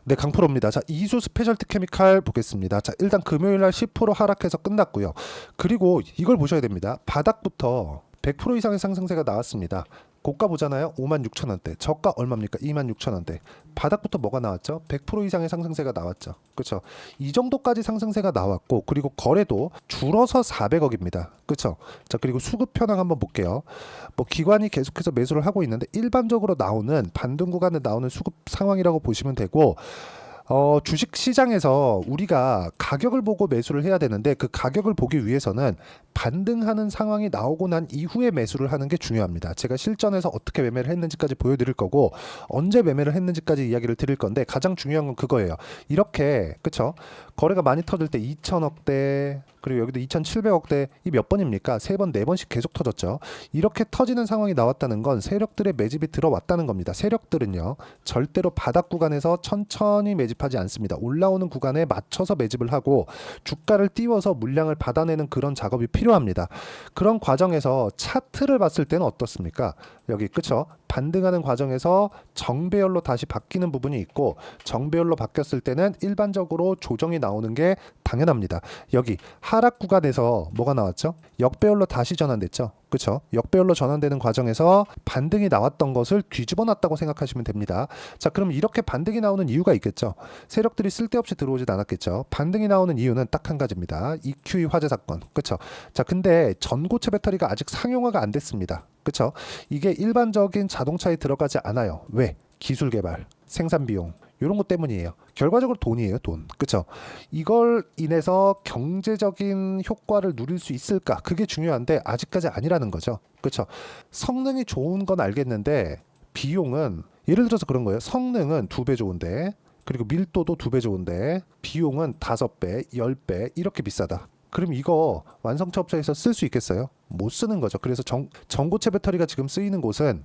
네, 강프로입니다. 자, 이수 스페셜티 케미칼 보겠습니다. 자, 일단 금요일 날 10% 하락해서 끝났고요. 그리고 이걸 보셔야 됩니다. 바닥부터 100% 이상의 상승세가 나왔습니다. 고가 보잖아요. 56,000원대. 저가 얼마입니까? 26,000원대. 바닥부터 뭐가 나왔죠? 100% 이상의 상승세가 나왔죠. 그렇죠? 이 정도까지 상승세가 나왔고, 그리고 거래도 줄어서 400억입니다. 그렇죠? 자, 그리고 수급 현황 한번 볼게요. 뭐 기관이 계속해서 매수를 하고 있는데 일반적으로 나오는 반등 구간에 나오는 수급 상황이라고 보시면 되고, 주식 시장에서 우리가 가격을 보고 매수를 해야 되는데 그 가격을 보기 위해서는 반등하는 상황이 나오고 난 이후에 매수를 하는 게 중요합니다. 제가 실전에서 어떻게 매매를 했는지까지 보여드릴 거고 언제 매매를 했는지까지 이야기를 드릴 건데 가장 중요한 건 그거예요. 이렇게 그쵸? 거래가 많이 터질 때 2,000억대 그리고 여기도 2,700억대 이 몇 번입니까? 3번, 4번씩 계속 터졌죠. 이렇게 터지는 상황이 나왔다는 건 세력들의 매집이 들어왔다는 겁니다. 세력들은요. 절대로 바닥 구간에서 천천히 매집하지 않습니다. 올라오는 구간에 맞춰서 매집을 하고 주가를 띄워서 물량을 받아내는 그런 작업이 필요합니다. 그런 과정에서 차트를 봤을 때는 어떻습니까? 여기 그쵸? 반등하는 과정에서 정배열로 다시 바뀌는 부분이 있고 정배열로 바뀌었을 때는 일반적으로 조정이 나오는 게 당연합니다. 여기 하락 구간에서 뭐가 나왔죠? 역배열로 다시 전환됐죠. 그쵸? 역배열로 전환되는 과정에서 반등이 나왔던 것을 뒤집어 놨다고 생각하시면 됩니다. 자, 그럼 이렇게 반등이 나오는 이유가 있겠죠. 세력들이 쓸데없이 들어오진 않았겠죠. 반등이 나오는 이유는 딱 한 가지입니다. EQE 화재 사건. 그쵸? 자, 근데 전고체 배터리가 아직 상용화가 안 됐습니다. 그쵸? 이게 일반적인 자동차에 들어가지 않아요. 왜? 기술 개발, 생산 비용 이런 것 때문이에요. 결과적으로 돈이에요, 돈. 그쵸? 이걸 인해서 경제적인 효과를 누릴 수 있을까? 그게 중요한데 아직까지 아니라는 거죠. 그쵸? 성능이 좋은 건 알겠는데 비용은 예를 들어서 그런 거예요. 성능은 2배 좋은데 그리고 밀도도 2배 좋은데 비용은 5배, 10배 이렇게 비싸다. 그럼 이거 완성차 업체에서 쓸 수 있겠어요? 못 쓰는 거죠. 그래서 전고체 배터리가 지금 쓰이는 곳은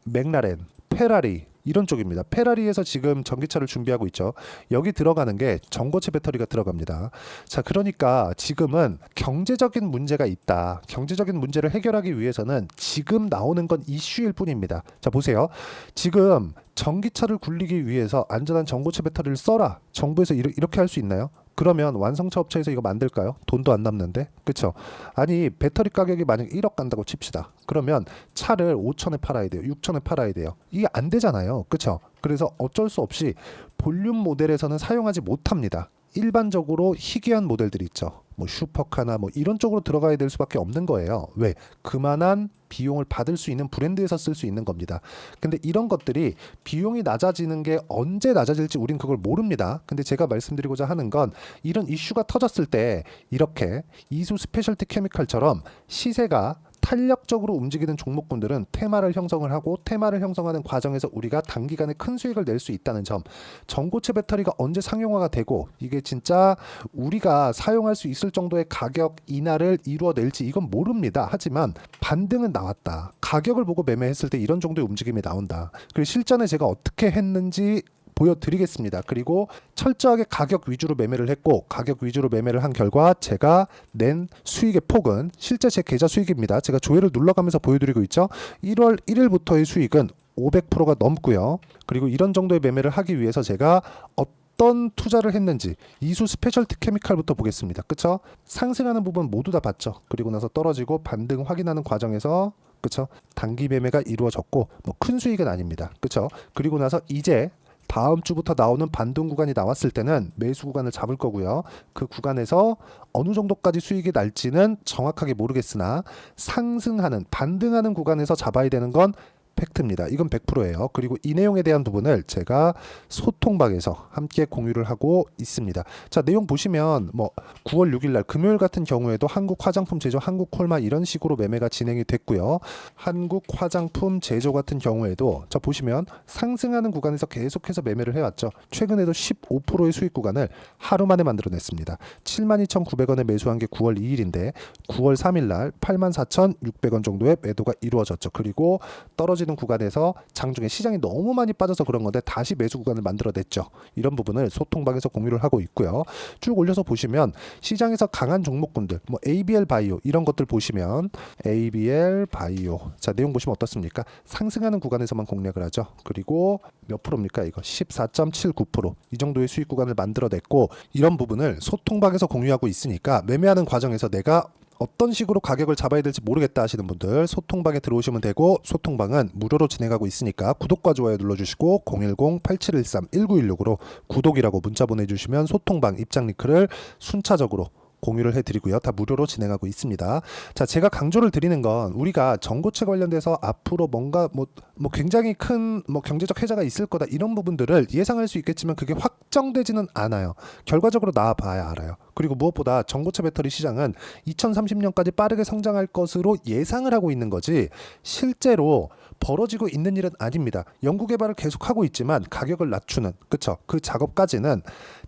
맥라렌, 페라리 이런 쪽입니다. 페라리에서 지금 전기차를 준비하고 있죠. 여기 들어가는 게 전고체 배터리가 들어갑니다. 자, 그러니까 지금은 경제적인 문제가 있다. 경제적인 문제를 해결하기 위해서는 지금 나오는 건 이슈일 뿐입니다. 자, 보세요. 지금 전기차를 굴리기 위해서 안전한 전고체 배터리를 써라. 정부에서 이렇게 할 수 있나요? 그러면 완성차 업체에서 이거 만들까요? 돈도 안 남는데. 그쵸? 아니, 배터리 가격이 만약 1억 간다고 칩시다. 그러면 차를 5천에 팔아야 돼요. 6천에 팔아야 돼요. 이게 안 되잖아요. 그쵸? 그래서 어쩔 수 없이 볼륨 모델에서는 사용하지 못합니다. 일반적으로 희귀한 모델들이 있죠. 뭐 슈퍼카나 뭐 이런 쪽으로 들어가야 될 수밖에 없는 거예요. 왜? 그만한 비용을 받을 수 있는 브랜드에서 쓸 수 있는 겁니다. 근데 이런 것들이 비용이 낮아지는 게 언제 낮아질지 우린 그걸 모릅니다. 근데 제가 말씀드리고자 하는 건 이런 이슈가 터졌을 때 이렇게 이수 스페셜티 케미칼처럼 시세가 탄력적으로 움직이는 종목군들은 테마를 형성을 하고 테마를 형성하는 과정에서 우리가 단기간에 큰 수익을 낼 수 있다는 점, 전고체 배터리가 언제 상용화가 되고 이게 진짜 우리가 사용할 수 있을 정도의 가격 인하를 이루어낼지 이건 모릅니다. 하지만 반등은 나왔다. 가격을 보고 매매했을 때 이런 정도의 움직임이 나온다. 그리고 실전에 제가 어떻게 했는지 보여드리겠습니다. 그리고 철저하게 가격 위주로 매매를 했고 가격 위주로 매매를 한 결과 제가 낸 수익의 폭은 실제 제 계좌 수익입니다. 제가 조회를 눌러가면서 보여드리고 있죠. 1월 1일부터의 수익은 500%가 넘고요. 그리고 이런 정도의 매매를 하기 위해서 제가 어떤 투자를 했는지 이수 스페셜티 케미칼부터 보겠습니다. 그쵸? 상승하는 부분 모두 다 봤죠. 그리고 나서 떨어지고 반등 확인하는 과정에서 그쵸? 단기 매매가 이루어졌고 뭐 큰 수익은 아닙니다. 그쵸? 그리고 나서 이제 다음 주부터 나오는 반등 구간이 나왔을 때는 매수 구간을 잡을 거고요. 그 구간에서 어느 정도까지 수익이 날지는 정확하게 모르겠으나 상승하는 반등하는 구간에서 잡아야 되는 건 팩트입니다. 이건 100%예요. 그리고 이 내용에 대한 부분을 제가 소통방에서 함께 공유를 하고 있습니다. 자, 내용 보시면 뭐 9월 6일 날 금요일 같은 경우에도 한국 화장품 제조, 한국 콜마 이런 식으로 매매가 진행이 됐고요. 한국 화장품 제조 같은 경우에도 자 보시면 상승하는 구간에서 계속해서 매매를 해왔죠. 최근에도 15%의 수익 구간을 하루 만에 만들어냈습니다. 72,900원에 매수한 게 9월 2일인데 9월 3일 날 84,600원 정도의 매도가 이루어졌죠. 그리고 떨어지는 벌어지는 구간에서 장중에 시장이 너무 많이 빠져서 그런 건데 다시 매수 구간을 만들어냈죠. 이런 부분을 소통방에서 공유를 하고 있고요. 쭉 올려서 보시면 시장에서 강한 종목군들, 뭐 ABL 바이오 이런 것들 보시면 ABL 바이오, 자 내용 보시면 어떻습니까? 상승하는 구간에서만 공략을 하죠. 그리고 몇 프로입니까? 이거 14.79%, 이 정도의 수익 구간을 만들어냈고, 이런 부분을 소통방에서 공유하고 있으니까 매매하는 과정에서 내가 어떤 식으로 가격을 잡아야 될지 모르겠다 하시는 분들 소통방에 들어오시면 되고, 소통방은 무료로 진행하고 있으니까 구독과 좋아요 눌러주시고 010-8713-1916으로 구독이라고 문자 보내주시면 소통방 입장 링크를 순차적으로 공유를 해드리고요. 다 무료로 진행하고 있습니다. 자, 제가 강조를 드리는 건 우리가 전고체 관련돼서 앞으로 뭔가 뭐 굉장히 큰 경제적 혜자가 있을 거다 이런 부분들을 예상할 수 있겠지만 그게 확정되지는 않아요. 결과적으로 나와봐야 알아요. 그리고 무엇보다 전고체 배터리 시장은 2030년까지 빠르게 성장할 것으로 예상을 하고 있는 거지 실제로 벌어지고 있는 일은 아닙니다. 연구개발을 계속하고 있지만 가격을 낮추는, 그쵸? 그 작업까지는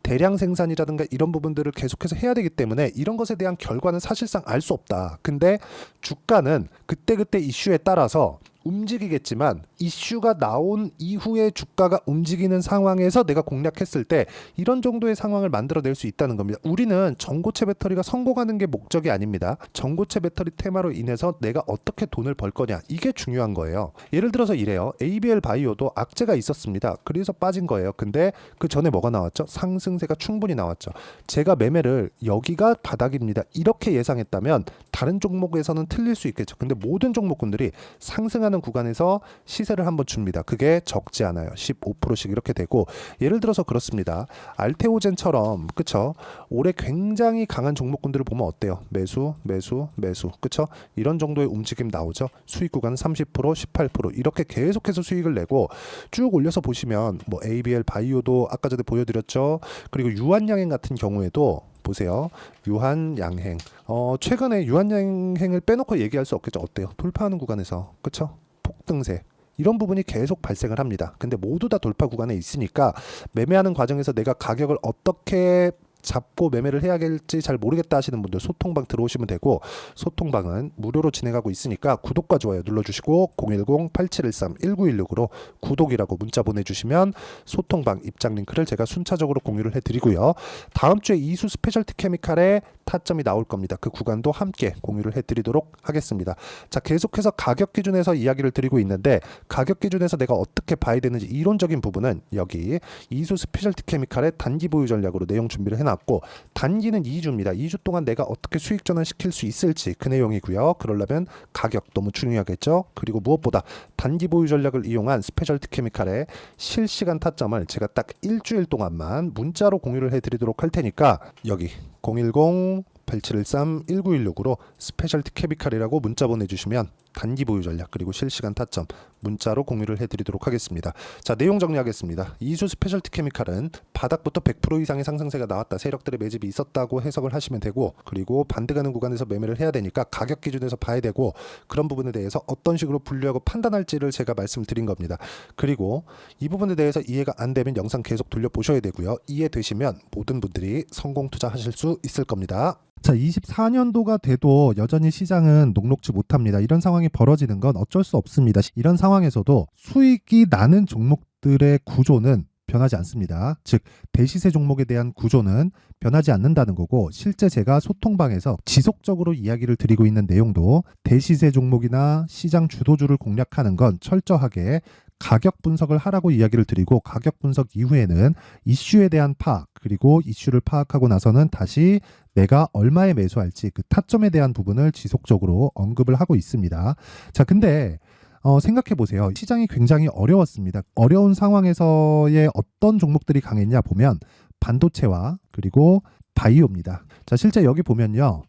대량 생산이라든가 이런 부분들을 계속해서 해야 되기 때문에 이런 것에 대한 결과는 사실상 알 수 없다. 근데 주가는 그때그때 이슈에 따라서 움직이겠지만 이슈가 나온 이후에 주가가 움직이는 상황에서 내가 공략했을 때 이런 정도의 상황을 만들어낼 수 있다는 겁니다. 우리는 전고체 배터리가 성공하는 게 목적이 아닙니다. 전고체 배터리 테마로 인해서 내가 어떻게 돈을 벌 거냐, 이게 중요한 거예요. 예를 들어서 이래요. ABL 바이오도 악재가 있었습니다. 그래서 빠진 거예요. 근데 그 전에 뭐가 나왔죠? 상승세가 충분히 나왔죠. 제가 매매를 여기가 바닥입니다 이렇게 예상했다면 다른 종목에서는 틀릴 수 있겠죠. 근데 모든 종목군들이 상승하는 구간에서 시세를 한번 줍니다. 그게 적지 않아요. 15%씩 이렇게 되고, 예를 들어서 그렇습니다. 알테오젠처럼, 그쵸? 올해 굉장히 강한 종목군들을 보면 어때요? 매수, 그쵸? 이런 정도의 움직임 나오죠. 수익 구간은 30%, 18% 이렇게 계속해서 수익을 내고, 쭉 올려서 보시면 뭐 ABL 바이오도 아까 전에 보여드렸죠. 그리고 유한양행 같은 경우에도 보세요. 유한양행. 최근에 유한양행을 빼놓고 얘기할 수 없겠죠. 어때요? 돌파하는 구간에서, 그쵸? 폭등세. 이런 부분이 계속 발생을 합니다. 근데 모두 다 돌파 구간에 있으니까 매매하는 과정에서 내가 가격을 어떻게 잡고 매매를 해야 할지 잘 모르겠다 하시는 분들 소통방 들어오시면 되고, 소통방은 무료로 진행하고 있으니까 구독과 좋아요 눌러주시고 010-8713-1916으로 구독이라고 문자 보내주시면 소통방 입장 링크를 제가 순차적으로 공유를 해드리고요. 다음 주에 이수 스페셜티 케미칼의 타점이 나올 겁니다. 그 구간도 함께 공유를 해드리도록 하겠습니다. 자, 계속해서 가격 기준에서 이야기를 드리고 있는데, 가격 기준에서 내가 어떻게 봐야 되는지 이론적인 부분은 여기 이수 스페셜티 케미칼의 단기 보유 전략으로 내용 준비를 해놨습니다. 단기는 2주입니다. 2주 동안 내가 어떻게 수익 전환시킬 수 있을지 그 내용이고요. 그러려면 가격 너무 중요하겠죠. 그리고 무엇보다 단기 보유 전략을 이용한 스페셜티 케미칼의 실시간 타점을 제가 딱 일주일 동안만 문자로 공유를 해드리도록 할 테니까 여기 010-8713-1916으로 스페셜티 케미칼이라고 문자 보내주시면 단기 보유 전략 그리고 실시간 타점 문자로 공유를 해드리도록 하겠습니다. 자, 내용 정리하겠습니다. 이수 스페셜티 케미칼은 바닥부터 100% 이상의 상승세가 나왔다, 세력들의 매집이 있었다고 해석을 하시면 되고, 그리고 반대 가는 구간에서 매매를 해야 되니까 가격 기준에서 봐야 되고, 그런 부분에 대해서 어떤 식으로 분류하고 판단할지를 제가 말씀드린 겁니다. 그리고 이 부분에 대해서 이해가 안 되면 영상 계속 돌려보셔야 되고요. 이해되시면 모든 분들이 성공 투자하실 수 있을 겁니다. 자, 24년도가 돼도 여전히 시장은 녹록지 못합니다. 이런 상황이 벌어지는 건 어쩔 수 없습니다. 이런 상황에서도 수익이 나는 종목들의 구조는 변하지 않습니다. 즉, 대시세 종목에 대한 구조는 변하지 않는다는 거고, 실제 제가 소통방에서 지속적으로 이야기를 드리고 있는 내용도 대시세 종목이나 시장 주도주를 공략하는 건 철저하게 가격 분석을 하라고 이야기를 드리고, 가격 분석 이후에는 이슈에 대한 파악, 그리고 이슈를 파악하고 나서는 다시 내가 얼마에 매수할지 그 타점에 대한 부분을 지속적으로 언급을 하고 있습니다. 자, 근데 생각해 보세요. 시장이 굉장히 어려웠습니다. 어려운 상황에서의 어떤 종목들이 강했냐 보면 반도체와 그리고 바이오입니다. 자, 실제 여기 보면요.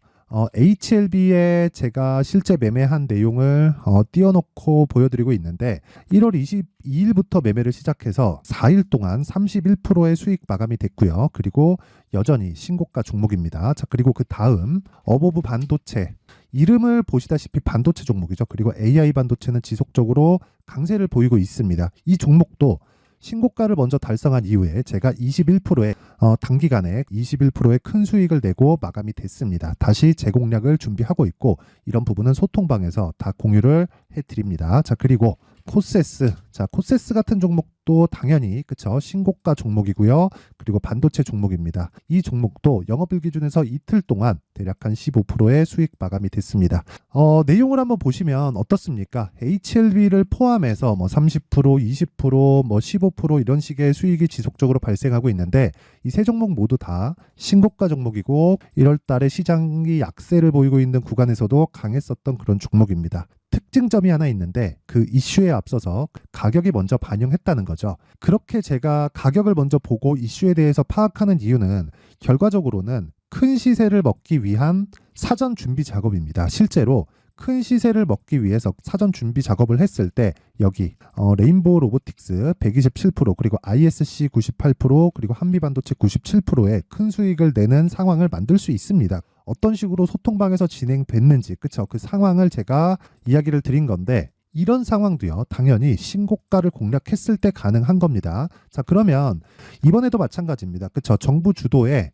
HLB에 제가 실제 매매한 내용을 띄워놓고 보여드리고 있는데, 1월 22일부터 매매를 시작해서 4일 동안 31%의 수익 마감이 됐고요. 그리고 여전히 신고가 종목입니다. 자, 그리고 그 다음 어보브 반도체, 이름을 보시다시피 반도체 종목이죠. 그리고 AI 반도체는 지속적으로 강세를 보이고 있습니다. 이 종목도 신고가를 먼저 달성한 이후에 제가 21%의 단기간에 21%의 큰 수익을 내고 마감이 됐습니다. 다시 재공략을 준비하고 있고, 이런 부분은 소통방에서 다 공유를 해드립니다. 자, 그리고 코세스. 자, 코세스 같은 종목도 당연히 그쵸 신고가 종목이고요. 그리고 반도체 종목입니다. 이 종목도 영업일 기준에서 이틀 동안 대략 한 15%의 수익 마감이 됐습니다. 내용을 한번 보시면 어떻습니까? HLB를 포함해서 뭐 30%, 20%, 뭐 15% 이런 식의 수익이 지속적으로 발생하고 있는데 이 세 종목 모두 다 신고가 종목이고 1월 달에 시장이 약세를 보이고 있는 구간에서도 강했었던 그런 종목입니다. 특징점이 하나 있는데 그 이슈에 앞서서 가격이 먼저 반영했다는 거죠. 그렇게 제가 가격을 먼저 보고 이슈에 대해서 파악하는 이유는 결과적으로는 큰 시세를 먹기 위한 사전 준비 작업입니다. 실제로 큰 시세를 먹기 위해서 사전 준비 작업을 했을 때 여기 레인보우 로보틱스 127% 그리고 ISC 98% 그리고 한미반도체 97%의 큰 수익을 내는 상황을 만들 수 있습니다. 어떤 식으로 소통방에서 진행됐는지 그쵸 그 상황을 제가 이야기를 드린 건데 이런 상황도요 당연히 신고가를 공략했을 때 가능한 겁니다. 자 그러면 이번에도 마찬가지입니다. 그쵸 정부 주도의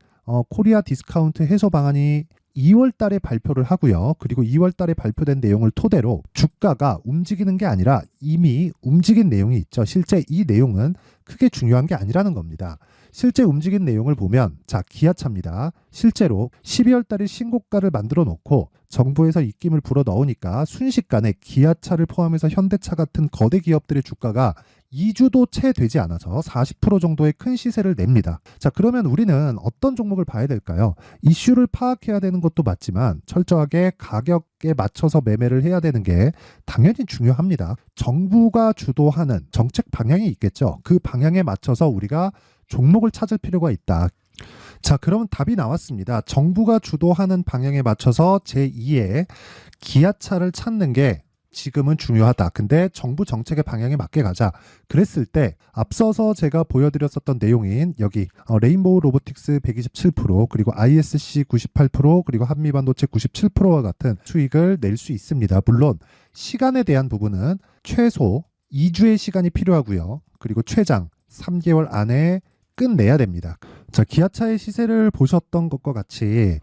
코리아 디스카운트 해소 방안이 2월 달에 발표를 하고요. 그리고 2월 달에 발표된 내용을 토대로 주가가 움직이는 게 아니라 이미 움직인 내용이 있죠. 실제 이 내용은 크게 중요한 게 아니라는 겁니다. 실제 움직인 내용을 보면 자 기아차입니다. 실제로 12월 달에 신고가를 만들어 놓고 정부에서 입김을 불어 넣으니까 순식간에 기아차를 포함해서 현대차 같은 거대 기업들의 주가가 2주도 채 되지 않아서 40% 정도의 큰 시세를 냅니다. 자, 그러면 우리는 어떤 종목을 봐야 될까요? 이슈를 파악해야 되는 것도 맞지만 철저하게 가격에 맞춰서 매매를 해야 되는 게 당연히 중요합니다. 정부가 주도하는 정책 방향이 있겠죠. 그 방향에 맞춰서 우리가 종목을 찾을 필요가 있다. 자, 그러면 답이 나왔습니다. 정부가 주도하는 방향에 맞춰서 제2의 기아차를 찾는 게 지금은 중요하다. 근데 정부 정책의 방향에 맞게 가자. 그랬을 때 앞서서 제가 보여드렸었던 내용인 여기 레인보우 로보틱스 127% 그리고 ISC 98% 그리고 한미반도체 97%와 같은 수익을 낼 수 있습니다. 물론 시간에 대한 부분은 최소 2주의 시간이 필요하고요. 그리고 최장 3개월 안에 끝내야 됩니다. 자, 기아차의 시세를 보셨던 것과 같이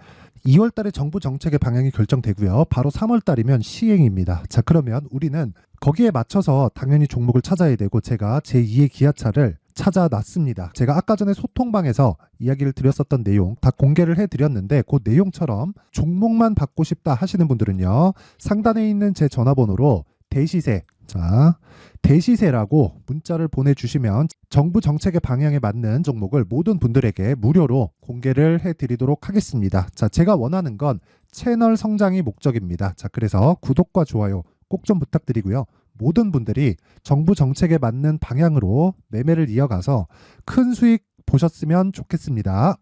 2월 달에 정부 정책의 방향이 결정되고요. 바로 3월 달이면 시행입니다. 자, 그러면 우리는 거기에 맞춰서 당연히 종목을 찾아야 되고 제가 제2의 기아차를 찾아놨습니다. 제가 아까 전에 소통방에서 이야기를 드렸었던 내용 다 공개를 해드렸는데 그 내용처럼 종목만 받고 싶다 하시는 분들은요. 상단에 있는 제 전화번호로 대시세 자 대시세라고 문자를 보내주시면 정부 정책의 방향에 맞는 종목을 모든 분들에게 무료로 공개를 해드리도록 하겠습니다. 자, 제가 원하는 건 채널 성장이 목적입니다. 자, 그래서 구독과 좋아요 꼭 좀 부탁드리고요. 모든 분들이 정부 정책에 맞는 방향으로 매매를 이어가서 큰 수익 보셨으면 좋겠습니다.